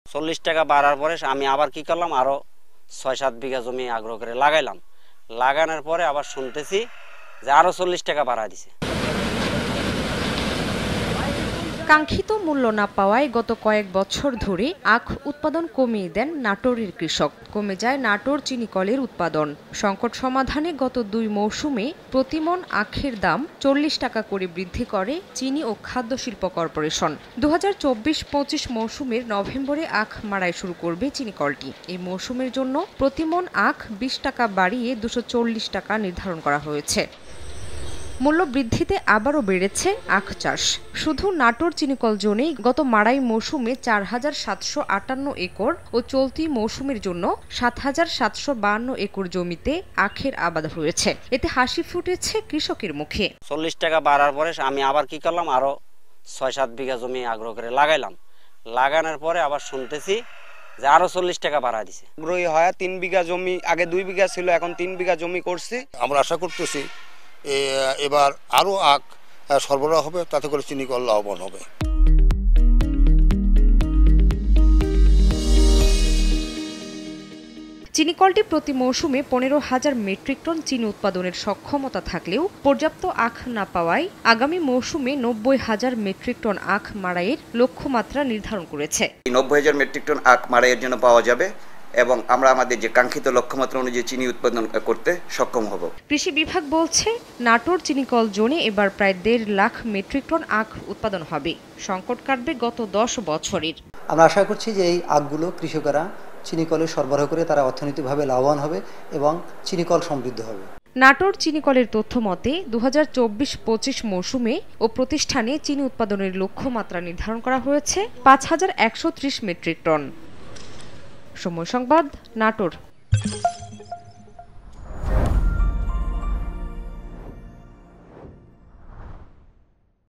40 টাকা বাড়ার পরে আমি আবার কি করলাম, আরো 6-7 বিঘা জমি আগ্রহ করে লাগাইলাম। লাগানোর পরে আবার শুনতেছি যে আরো 40 টাকা বাড়ায় দিছে। কাঙ্ক্ষিত মূল্য না পাওয়ায় গত কয়েক বছর ধরে আখ উৎপাদন কমিয়ে দেন নাটোরের কৃষক। কমে যায় নাটোর চিনিকলের উৎপাদন। সংকট সমাধানে গত 2 মৌসুমে প্রতিমন আখের দাম 40 টাকা করে বৃদ্ধি করে চিনি ও খাদ্য শিল্প কর্পোরেশন। 2024-25 মৌসুমের নভেম্বরে আখ মাড়াই শুরু করবে চিনিকলটি। এই মৌসুমের জন্য প্রতিমন আখ 20 টাকা বাড়িয়ে 240 টাকা নির্ধারণ করা হয়েছে। মূল্য বৃদ্ধিতে আবারও বেড়েছে আখ চাষ। শুধু নাটোর চিনিকল জোনেই গত মাড়াই মৌসুমে 4758 একর ও চলতি মৌসুমের জন্য 7752 একর জমিতে আখের আবাদ হয়েছে। এতে হাসি ফুটেছে কৃষকের মুখে। 40 টাকা বাড়ার পরে আমি আবার কি করলাম, আরো 6-7 বিঘা জমি আগ্রহ করে লাগাইলাম। লাগানোর পরে আবার শুনতেছি যে আরো 40 টাকা বাড়ায় দিছে। আগ্রহী হয় 3 বিঘা জমি, আগে 2 বিঘা ছিল, এখন 3 বিঘা জমি করছি। আমরা আশা করতেছি এবার আরো আখ সরবরাহ হবে, তাতে করে চিনিকল লাভবান হবে। চিনিকলটি প্রতি মৌসুমে 15,000 মেট্রিক টন চিনি উৎপাদনের সক্ষমতা থাকলেও পর্যাপ্ত আখ না পাওয়ায় আগামী মৌসুমে 90,000 মেট্রিক টন আখ মাড়াইয়ের লক্ষ্যমাত্রা নির্ধারণ করেছে। 90,000 মেট্রিক টন আখ মাড়াইয়ের জন্য পাওয়া যাবে এবং আমরা আমাদের যে কাঙ্ক্ষিত লক্ষ্যমাত্রা অনুযায়ী চিনি উৎপাদন করতে সক্ষম হব। কৃষি বিভাগ বলছে নাটোর চিনিকল জোনে এবার প্রায় 1.5 লাখ মেট্রিক টন আখ উৎপাদন হবে। সংকট কাটবে গত 10 বছরের। আমরা আশা করছি যে এই আখগুলো কৃষকেরা চিনিকলে সরবরাহ করে তারা অর্থনৈতিকভাবে লাভবান হবে এবং চিনিকল সমৃদ্ধ হবে। নাটোর চিনিকলের তথ্য মতে 2024-25 মৌসুমে ও প্রতিষ্ঠানে চিনি উৎপাদনের লক্ষ্যমাত্রা নির্ধারণ করা হয়েছে 5130 মেট্রিক টন। সময় সংবাদ, নাটোর।